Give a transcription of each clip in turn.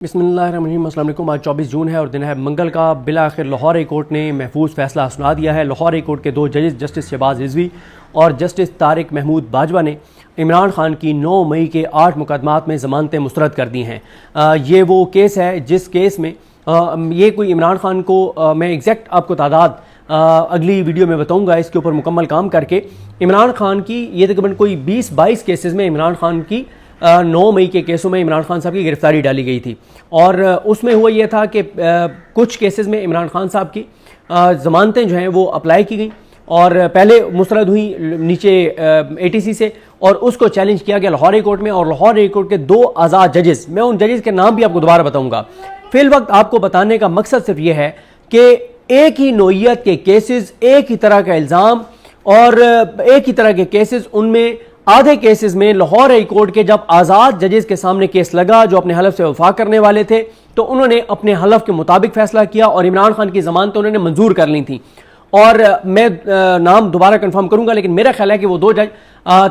बिस्मिल्लाहिर्रहमानिर्रहीम। अस्सलाम वालेकुम। आज 24 जून है और दिन है मंगल का। बिला आखिर लाहौर हाई कोर्ट ने महफूज फैसला सुना दिया है। लाहौर हाई कोर्ट के दो जजेस जस्टिस शहबाज रिजवी और जस्टिस तारिक महमूद बाजवा ने इमरान खान की 9 मई के 8 मुकदमात में ज़मानतें मुस्तरद कर दी हैं। ये वो केस है जिस केस में ये कोई इमरान खान को मैं एग्जैक्ट आपको तादाद अगली वीडियो में बताऊंगा इसके ऊपर मुकम्मल काम करके। इमरान खान की ये तकरीबन कोई 20-22 केसेस में इमरान खान की 9 मई के केसों में इमरान खान साहब की गिरफ्तारी डाली गई थी और उसमें हुआ यह था कि कुछ केसेस में इमरान खान साहब की ज़मानतें जो हैं वो अप्लाई की गई और पहले मुस्तरद हुई नीचे ATC से और उसको चैलेंज किया गया लाहौर हाई कोर्ट में। और लाहौर हाई कोर्ट के 2 आज़ाद जजेस, मैं उन जजेस के नाम भी आपको दोबारा बताऊंगा। फिल वक्त आपको बताने का मकसद सिर्फ ये है कि एक ही नोयत के केसेस, एक ही तरह का इल्ज़ाम और एक ही तरह के केसेस, उनमें आधे केसेस में लाहौर हाई कोर्ट के जब आज़ाद जजेस के सामने केस लगा जो अपने हलफ से वफा करने वाले थे तो उन्होंने अपने हलफ के मुताबिक फैसला किया और इमरान खान की ज़मानत उन्होंने मंजूर कर ली थी। और मैं नाम दोबारा कंफर्म करूंगा लेकिन मेरा ख्याल है कि वो 2 जज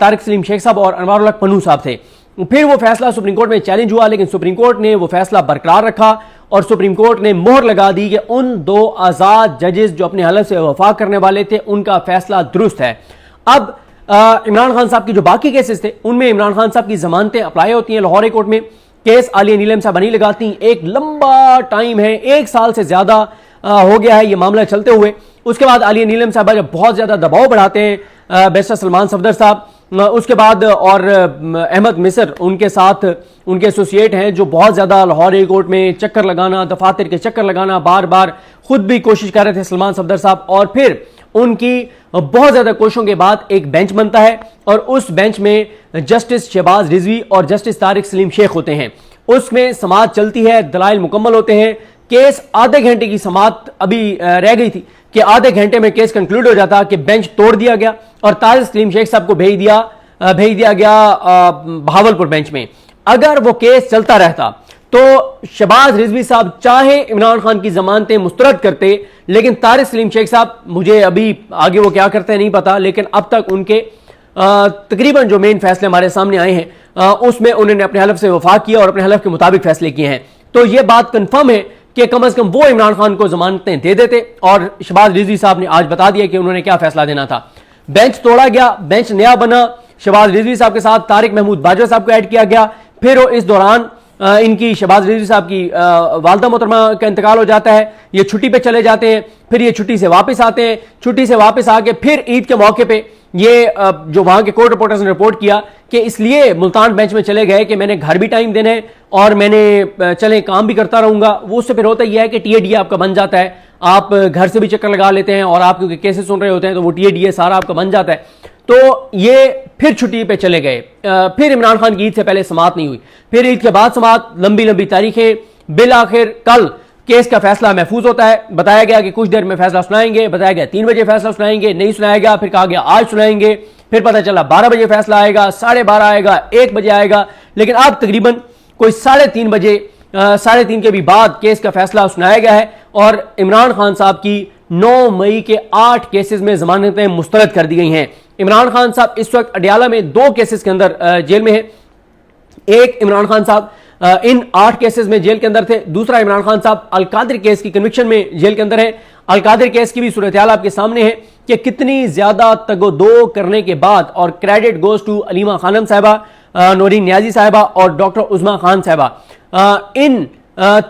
तारिक सलीम शेख साहब और अनवारुल हक पन्नू साहब थे। फिर वो फैसला सुप्रीम कोर्ट में चैलेंज हुआ लेकिन सुप्रीम कोर्ट ने वो फैसला बरकरार रखा और सुप्रीम कोर्ट ने मोहर लगा दी कि उन 2 आज़ाद जजेस जो अपने हलफ से वफा करने वाले थे उनका फैसला दुरुस्त है। अब इमरान खान साहब की जो बाकी केसेस थे उनमें इमरान खान साहब की जमानतें अप्लाई होती हैं लाहौर हाई कोर्ट में। केस आलिया नीलम साहब नहीं लगाती। एक लंबा टाइम है, 1 साल से ज्यादा हो गया है ये मामला चलते हुए। उसके बाद आलिया नीलम साहब जब बहुत ज्यादा दबाव बढ़ाते हैं बैरिस्टर सलमान सफदर साहब, उसके बाद और अहमद मिसर उनके साथ उनके एसोसिएट हैं जो बहुत ज्यादा लाहौर हाई कोर्ट में चक्कर लगाना, दफातर के चक्कर लगाना, बार बार खुद भी कोशिश कर रहे थे सलमान सफदर साहब। और फिर उनकी बहुत ज्यादा कोशिशों के बाद एक बेंच बनता है और उस बेंच में जस्टिस शहबाज रिजवी और जस्टिस तारिक सलीम शेख होते हैं। उसमें समाअत चलती है, दलाइल मुकम्मल होते हैं। केस आधे घंटे की समाअत अभी रह गई थी कि आधे घंटे में केस कंक्लूड हो जाता कि बेंच तोड़ दिया गया और तारिक सलीम शेख साहब को भेज दिया गया बहावलपुर बेंच में। अगर वो केस चलता रहता तो शहबाज रिजवी साहब चाहे इमरान खान की जमानतें मुस्तरद करते लेकिन तारिक सलीम शेख साहब, मुझे अभी आगे वो क्या करते हैं नहीं पता, लेकिन अब तक उनके तकरीबन जो मेन फैसले हमारे सामने आए हैं उसमें उन्होंने अपने हलफ से वफा किया और अपने हलफ के मुताबिक फैसले किए हैं। तो यह बात कंफर्म है कि कम से कम वो इमरान खान को जमानतें दे देते और शहबाज रिजवी साहब ने आज बता दिया कि उन्होंने क्या फैसला देना था। बेंच तोड़ा गया, बेंच नया बना, शहबाज रिजवी साहब के साथ तारिक महमूद बाजवा साहब को ऐड किया गया। फिर इस दौरान इनकी शहबाज रिजवी साहब की वालदा मोहतरमा का इंतकाल हो जाता है, ये छुट्टी पे चले जाते हैं। फिर ये छुट्टी से वापस आते हैं, छुट्टी से वापस आके फिर ईद के मौके पे ये जो वहां के कोर्ट रिपोर्टर्स ने रिपोर्ट किया कि इसलिए मुल्तान बेंच में चले गए कि मैंने घर भी टाइम देना है और मैंने चले काम भी करता रहूंगा। वो उससे फिर होता यह है कि TADA आपका बन जाता है, आप घर से भी चक्कर लगा लेते हैं और आप क्योंकि केसेस सुन रहे होते हैं तो वो TADA सारा आपका बन जाता है। तो ये फिर छुट्टी पे चले गए। फिर इमरान खान की ईद से पहले समाअत नहीं हुई, फिर ईद के बाद समाअत, लंबी लंबी तारीखें। बिल आखिर कल केस का फैसला महफूज होता है। बताया गया कि कुछ देर में फैसला सुनाएंगे, बताया गया 3 बजे फैसला सुनाएंगे, नहीं सुनाया गया। फिर कहा गया आज सुनाएंगे, फिर पता चला 12 बजे फैसला आएगा, 12:30 आएगा, 1 बजे आएगा। लेकिन अब तकरीबन कोई 3:30 बजे 3:30 के भी बाद केस का फैसला सुनाया गया है और इमरान खान साहब की 9 मई के 8 केसेस में जमानतें मुस्तरद कर दी गई हैं। इमरान खान साहब इस वक्त अडियाला में 2 केसेस के अंदर जेल में है। एक इमरान खान साहब इन 8 केसेस में जेल के अंदर थे, दूसरा इमरान खान साहब अलकादिर केस की कन्विक्शन में जेल के अंदर है। अलकादिर केस की भी सूरत हाल आपके सामने है कि कितनी ज्यादा तगोदो करने के बाद और credit goes to Alima Khanam Sahiba, Naureen Niazi साहिबा और डॉक्टर उज़मा खान साहिबा। इन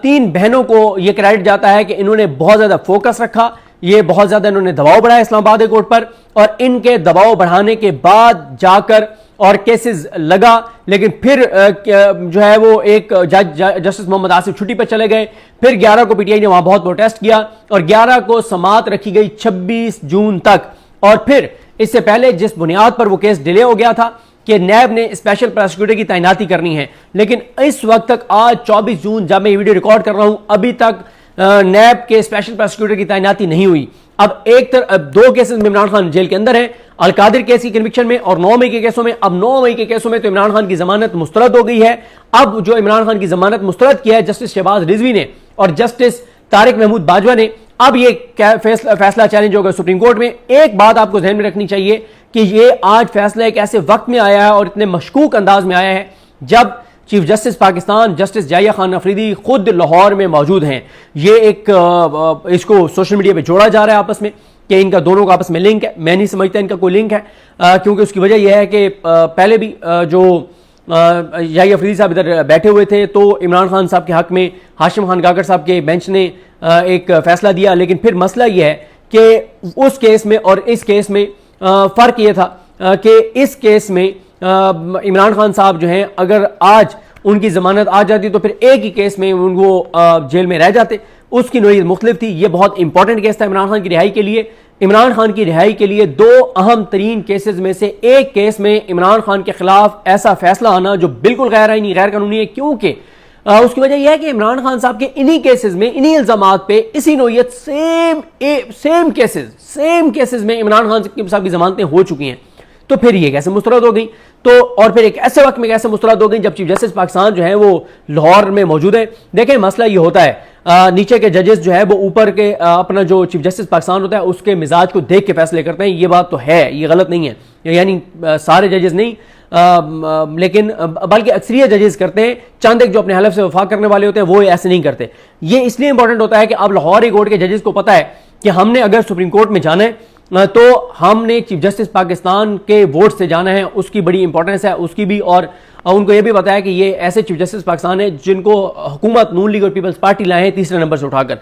3 बहनों को यह क्रेडिट जाता है कि इन्होंने बहुत ज्यादा फोकस रखा, ये बहुत ज्यादा इन्होंने दबाव बढ़ाया इस्लामाबाद हाई कोर्ट पर और इनके दबाव बढ़ाने के बाद जाकर और केसेस लगा। लेकिन फिर जो है वो एक जस्टिस मोहम्मद आसिफ छुट्टी पर चले गए। फिर 11 को PTI ने वहां बहुत प्रोटेस्ट किया और 11 को समाअत रखी गई 26 जून तक। और फिर इससे पहले जिस बुनियाद पर वो केस डिले हो गया था कि नैब ने स्पेशल प्रोसिक्यूटर की तैनाती करनी है, लेकिन इस वक्त तक आज 24 जून जब मैं ये वीडियो रिकॉर्ड कर रहा हूं अभी तक नैब के स्पेशल प्रोसिक्यूटर की तैनाती नहीं हुई। अब 2 केसेस में इमरान खान जेल के अंदर है, अलकादिर केस की कन्विक्शन में और 9 मई के केसों में। अब 9 मई के केसों में तो इमरान खान की जमानत मुस्तरद हो गई है। अब जो इमरान खान की जमानत मुस्तरद किया है जस्टिस शहबाज रिजवी ने और जस्टिस तारिक महमूद बाजवा ने, अब ये फैसला चैलेंज होगा सुप्रीम कोर्ट में। एक बात आपको ध्यान में रखनी चाहिए कि ये आज फैसला एक ऐसे वक्त में आया है और इतने मशकूक अंदाज में आया है जब chief justice Pakistan justice Yahya Khan Afridi खुद लाहौर में मौजूद हैं। ये एक इसको सोशल मीडिया पे जोड़ा जा रहा है आपस में कि इनका दोनों का आपस में लिंक है। मैं नहीं समझता इनका कोई लिंक है, क्योंकि उसकी वजह यह है कि पहले भी जो जाहिया अफरीदी साहब इधर बैठे हुए थे तो इमरान खान साहब के हक में हाशिम खान गागर साहब के बेंच ने एक फैसला दिया, लेकिन फिर मसला यह है कि उस केस में और इस केस में फ़र्क ये था कि इस केस में इमरान खान साहब जो हैं अगर आज उनकी ज़मानत आ जाती तो फिर एक ही केस में उनको जेल में रह जाते, उसकी नोयत मुख्तलिफ थी। ये बहुत इंपॉर्टेंट केस था इमरान खान की रिहाई के लिए। इमरान खान की रिहाई के लिए दो अहम तरीन केसेस में से एक केस में इमरान खान के खिलाफ ऐसा फैसला आना जो बिल्कुल गैर आईनी गैर कानूनी है, क्योंकि उसकी वजह यह है कि इमरान खान साहब के इन्हीं केसेस में, इन्हीं इल्जामात पे, इसी नोयत सेम केसेस में इमरान खान साहब की जमानतें हो चुकी हैं। तो फिर ये कैसे मुस्तरद हो गई, तो और फिर एक ऐसे वक्त में कैसे मुस्तरद हो गई जब चीफ जस्टिस पाकिस्तान जो है वो लाहौर में मौजूद है। देखें मसला ये होता है, नीचे के जजेस जो है वो ऊपर के अपना जो चीफ जस्टिस पाकिस्तान होता है उसके मिजाज को देख के फैसले करते हैं। ये बात तो है, ये गलत नहीं है, यानी सारे जजेस नहीं लेकिन बल्कि अक्सरियत जजेस करते हैं। चंद एक जो अपने हलफ से वफा करने वाले होते हैं वो ऐसे नहीं करते। ये इसलिए इंपॉर्टेंट होता है कि अब लाहौर हाई कोर्ट के जजेस को पता है कि हमने अगर सुप्रीम कोर्ट में जाना है तो हमने चीफ जस्टिस पाकिस्तान के वोट से जाना है, उसकी बड़ी इंपॉर्टेंस है उसकी भी। और उनको यह भी बताया कि ये ऐसे चीफ जस्टिस पाकिस्तान है जिनको हुकूमत नून लीग और पीपल्स पार्टी लाए हैं तीसरे नंबर से उठाकर।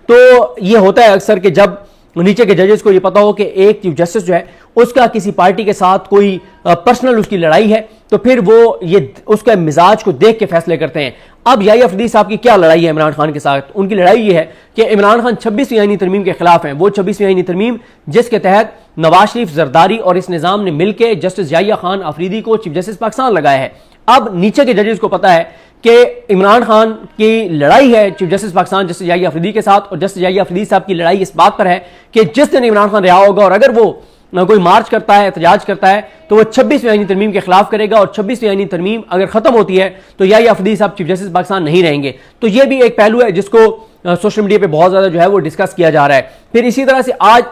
तो ये होता है अक्सर कि जब नीचे के जजेस को ये पता हो कि एक चीफ जस्टिस जो है उसका किसी पार्टी के साथ कोई पर्सनल उसकी लड़ाई है तो फिर वो ये उसका मिजाज को देख के फैसले करते हैं। अब जाहिया अफरीदी साहब की क्या लड़ाई है इमरान खान के साथ? उनकी लड़ाई ये है कि इमरान खान 26वीं आईनी तरमीम के खिलाफ हैं। वो 26वीं आईनी तरमीम जिसके तहत नवाज शरीफ, जरदारी और इस निजाम ने मिलकर जस्टिस जाहिया खान अफरीदी को चीफ जस्टिस पाकिस्तान लगाया है। अब नीचे के जजेस को पता है कि इमरान खान की लड़ाई है chief justice Pakistan justice Yahya Afridi के साथ, और जस्टिस जाहिया अफरीदी साहब की लड़ाई इस बात पर है कि जिस दिन इमरान खान रिहा होगा और अगर वो कोई मार्च करता है, एहतजाज करता है, तो वो 26वीं आईनी तरमीम के खिलाफ करेगा, और 26वीं आईनी तरमीम अगर खत्म होती है तो जाहिया अफरीदी साहब चीफ जस्टिस पाकिस्तान नहीं रहेंगे। तो ये भी एक पहलू है जिसको सोशल मीडिया पे बहुत ज्यादा जो है वो डिस्कस किया जा रहा है। फिर इसी तरह से आज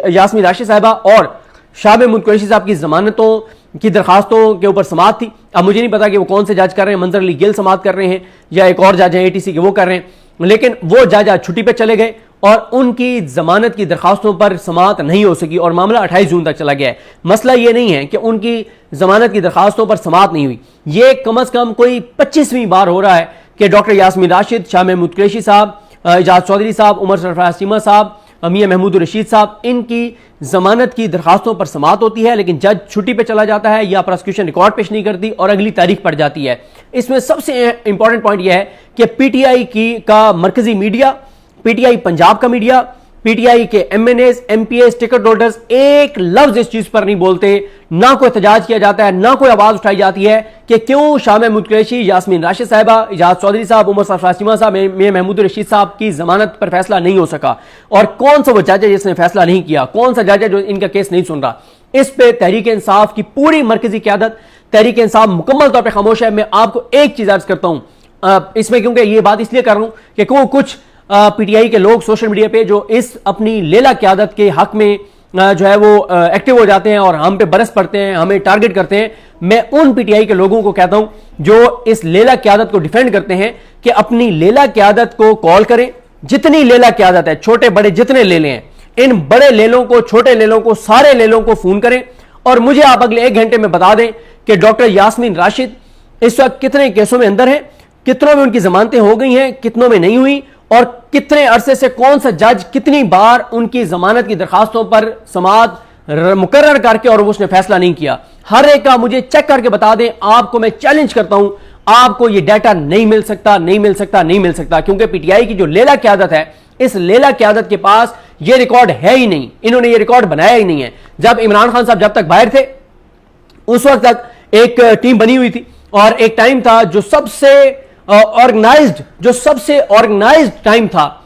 यास्मीन राशिद साहिबा और शाह महमूद कुरैशी साहब की जमानतों की दरखास्तों के ऊपर समाअत थी। अब मुझे नहीं पता कि वो कौन से जज कर रहे हैं, मंजर अली गिल समाअत कर रहे हैं या एक और जज है एटीसी के वो कर रहे हैं, लेकिन वो जज आज छुट्टी पे चले गए और उनकी जमानत की दरखास्तों पर समाअत नहीं हो सकी और मामला 28 जून तक चला गया है। मसला ये नहीं है कि उनकी जमानत की दरखास्तों पर समाअत नहीं हुई, ये कम से कम कोई 25वीं बार हो रहा है कि डॉक्टर यास्मीन राशिद, शाह महमूद कुरैशी साहब, एजाज चौधरी साहब, उमर सरफराज चीमा साहब, मियां महमूद रशीद साहब, इनकी जमानत की दरखास्तों पर समाअत होती है लेकिन जज छुट्टी पे चला जाता है या प्रोसिक्यूशन रिकॉर्ड पेश नहीं करती और अगली तारीख पड़ जाती है। इसमें सबसे इंपॉर्टेंट पॉइंट यह है कि पीटीआई का मरकजी मीडिया, पीटीआई पंजाब का मीडिया, पीटीआई के एमएनएस, एमपीएस, टिकट होल्डर्स एक लफ्ज इस चीज पर नहीं बोलते, ना कोई एहतजाज किया जाता है, ना कोई आवाज उठाई जाती है कि क्यों शाह महमूद कुरैशी, यास्मीन राशिद साहिबा, एजाज चौधरी साहब, उमर सरफराज चीमा साहब, मियां महमूद रशीद साहब की जमानत पर फैसला नहीं हो सका, और कौन सा वो जज है जिसने फैसला नहीं किया, कौन सा जज है जो इनका केस नहीं सुन रहा। इस पे तहरीक इंसाफ की पूरी मरकजी क़यादत, तहरीक इंसाफ मुकम्मल तौर पर खामोश है। मैं आपको एक चीज अर्ज करता हूं इसमें, क्योंकि ये बात इसलिए कर रहा हूं कि कुछ पीटीआई के लोग सोशल मीडिया पे जो इस अपनी लेला क़यादत के हक में जो है वो एक्टिव हो जाते हैं और हम पे बरस पड़ते हैं, हमें टारगेट करते हैं। मैं उन पीटीआई के लोगों को कहता हूं जो इस लेला क़यादत को डिफेंड करते हैं कि अपनी लेला क़यादत को कॉल करें, जितनी लेला क़यादत है, छोटे बड़े जितने लेले हैं, इन बड़े लेलों को, छोटे लेलों को, सारे लेलों को फोन करें और मुझे आप अगले 1 घंटे में बता दें कि डॉक्टर यास्मीन राशिद इस वक्त कितने केसों में अंदर है, कितनों में उनकी जमानतें हो गई हैं, कितनों में नहीं हुई, और कितने अरसे से कौन सा जज कितनी बार उनकी जमानत की दरखास्तों पर समाअत मुकर्रर करके और उसने फैसला नहीं किया। हर एक का मुझे चेक करके बता दें। आपको मैं चैलेंज करता हूं, आपको यह डाटा नहीं मिल सकता, नहीं मिल सकता, नहीं मिल सकता, क्योंकि पीटीआई की जो लेला क़यादत है, इस लेला क़यादत के पास यह रिकॉर्ड है ही नहीं, इन्होंने यह रिकॉर्ड बनाया ही नहीं है। जब इमरान खान साहब जब तक बाहर थे उस वक्त तक एक टीम बनी हुई थी और एक टाइम था जो सबसे ऑर्गेनाइज्ड टाइम था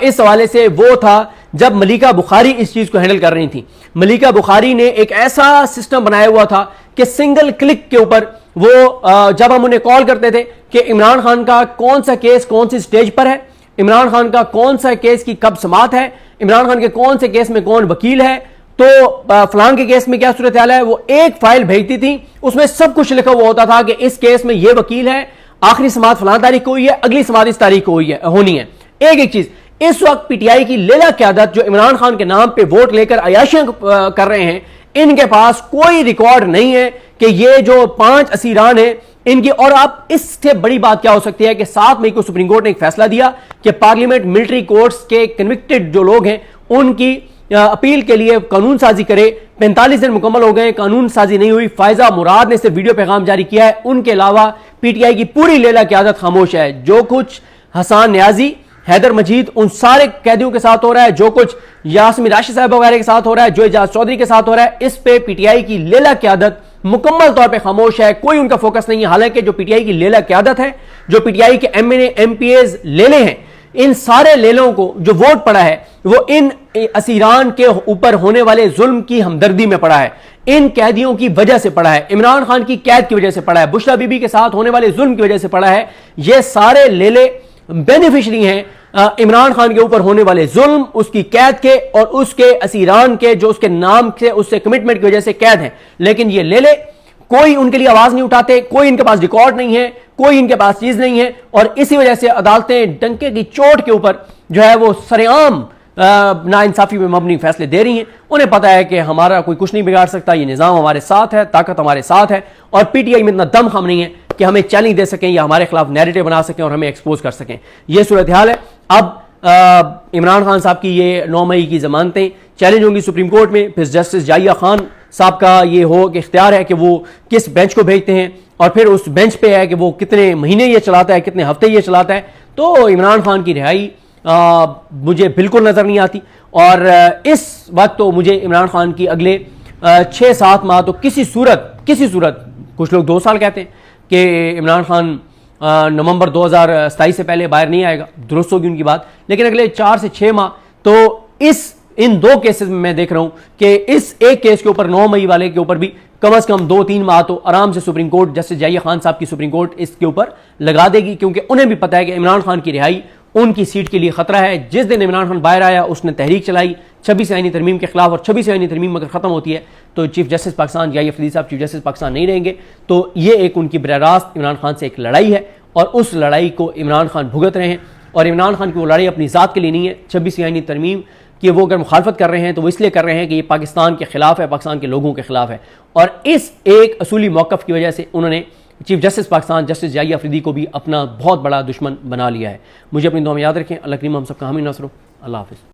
इस हवाले से, वो था जब मलिका बुखारी इस चीज को हैंडल कर रही थी। मलिका बुखारी ने एक ऐसा सिस्टम बनाया हुआ था कि सिंगल क्लिक के ऊपर वो जब हम उन्हें कॉल करते थे कि इमरान खान का कौन सा केस कौन सी स्टेज पर है, इमरान खान का कौन सा केस की कब समाअत है, इमरान खान के कौन से केस में कौन वकील है, तो फलां के केस में क्या सूरत हाल है, वो एक फाइल भेजती थी, उसमें सब कुछ लिखा हुआ होता था कि इस केस में ये वकील है, आखिरी समाअत फलां तारीख को हुई है, अगली समाअत इस तारीख को होनी है। एक एक चीज, इस वक्त पीटीआई की लेला क़यादत जो इमरान खान के नाम पे वोट लेकर अयाशियां कर रहे हैं, इनके पास कोई रिकॉर्ड नहीं है कि ये जो 5 असीरान है इनकी। और आप इससे बड़ी बात क्या हो सकती है कि 7 मई को सुप्रीम कोर्ट ने एक फैसला दिया कि पार्लियामेंट मिलिट्री कोर्ट्स के कन्विक्टेड जो लोग हैं उनकी अपील के लिए कानून साजी करे। 45 दिन मुकम्मल हो गए, कानून साजी नहीं हुई। फायजा मुराद ने सिर्फ वीडियो पैगाम जारी किया है, उनके अलावा पीटीआई की पूरी लेला क़यादत खामोश है। जो कुछ हसन न्याजी, हैदर मजीद, उन सारे कैदियों के साथ हो रहा है, जो कुछ यास्मीन राशिद साहब वगैरह के साथ हो रहा है, जो एजाज चौधरी के साथ हो रहा है, इस पे पीटीआई की लेला क़यादत मुकम्मल तौर पे खामोश है, कोई उनका फोकस नहीं है। हालांकि जो पीटीआई की लेला क़यादत है, जो पीटीआई के एमएनए एमपीएज लेले हैं, इन सारे लेलों को जो वोट पड़ा है वो इन असीरान के ऊपर होने वाले जुल्म की हमदर्दी में पड़ा है, इन कैदियों की वजह से पड़ा है, इमरान खान की कैद की वजह से पड़ा है, बुशरा बीबी के साथ होने वाले जुल्म की वजह से पड़ा है। ये सारे लेले बेनिफिशरी हैं इमरान खान के ऊपर होने वाले जुल्म, उसकी कैद के और उसके असीरान के जो उसके नाम से, उससे कमिटमेंट की वजह से कैद हैं। लेकिन ये लेले कोई उनके लिए आवाज नहीं उठाते, कोई इनके पास रिकॉर्ड नहीं है, कोई इनके पास चीज नहीं है, और इसी वजह से अदालतें डंके की चोट के ऊपर जो है वो सरेआम नाइंसाफी में मबनी फैसले दे रही हैं। उन्हें पता है कि हमारा कोई कुछ नहीं बिगाड़ सकता, ये निजाम हमारे साथ है, ताकत हमारे साथ है, और पीटीआई में इतना दम खम नहीं है कि हमें चैलेंज दे सकें या हमारे खिलाफ नैरेटिव बना सकें और हमें एक्सपोज कर सकें। यह सूरत हाल है। अब इमरान खान साहब की ये 9 मई की जमानतें चैलेंज होंगी सुप्रीम कोर्ट में। फिर जस्टिस जाहिया खान साहब का ये हो कि इख्तियार है कि वो किस बेंच को भेजते हैं, और फिर उस बेंच पे है कि वो कितने महीने ये चलाता है, कितने हफ्ते ये चलाता है। तो इमरान खान की रिहाई मुझे बिल्कुल नजर नहीं आती, और इस वक्त तो मुझे इमरान खान की अगले 6-7 माह तो किसी सूरत, कुछ लोग 2 साल कहते हैं कि इमरान खान नवंबर 2027 से पहले बाहर नहीं आएगा, दुरुस्त होगी उनकी बात, लेकिन अगले 4 से 6 माह तो इन 2 केसेस में मैं देख रहा हूं कि इस एक केस के ऊपर 9 मई वाले के ऊपर भी कम से कम 2-3 माह तो आराम से supreme court, justice Yahya Khan साहब की सुप्रीम कोर्ट इसके ऊपर लगा देगी, क्योंकि उन्हें भी पता है कि इमरान खान की रिहाई उनकी सीट के लिए खतरा है। जिस दिन इमरान खान बाहर आया उसने तहरीक चलाई 26 आईनी तरमीम के खिलाफ, और 26 आईनी तरमीम अगर खत्म होती है तो चीफ जस्टिस पाकिस्तान या अफरीदी साहब चीफ जस्टिस पाकिस्तान नहीं रहेंगे। तो ये एक उनकी बराह रास्त इमरान खान से एक लड़ाई है, और उस लड़ाई को इमरान खान भुगत रहे हैं। और इमरान खान की वो लड़ाई अपनी ज़ात के लिए नहीं है। 26 आईनी तरमीम कि वो अगर मुखालफत कर रहे हैं तो वो इसलिए कर रहे हैं कि ये पाकिस्तान के खिलाफ है, पाकिस्तान के लोगों के खिलाफ है, और इस एक असूली मौक़िफ़ की वजह से उन्होंने chief justice Pakistan justice Yahya Afridi को भी अपना बहुत बड़ा दुश्मन बना लिया है। मुझे अपनी दुआ में याद रखें। अल्लाह करीम हम सबका हामी नसर हो। अल्लाह हाफ़िज़।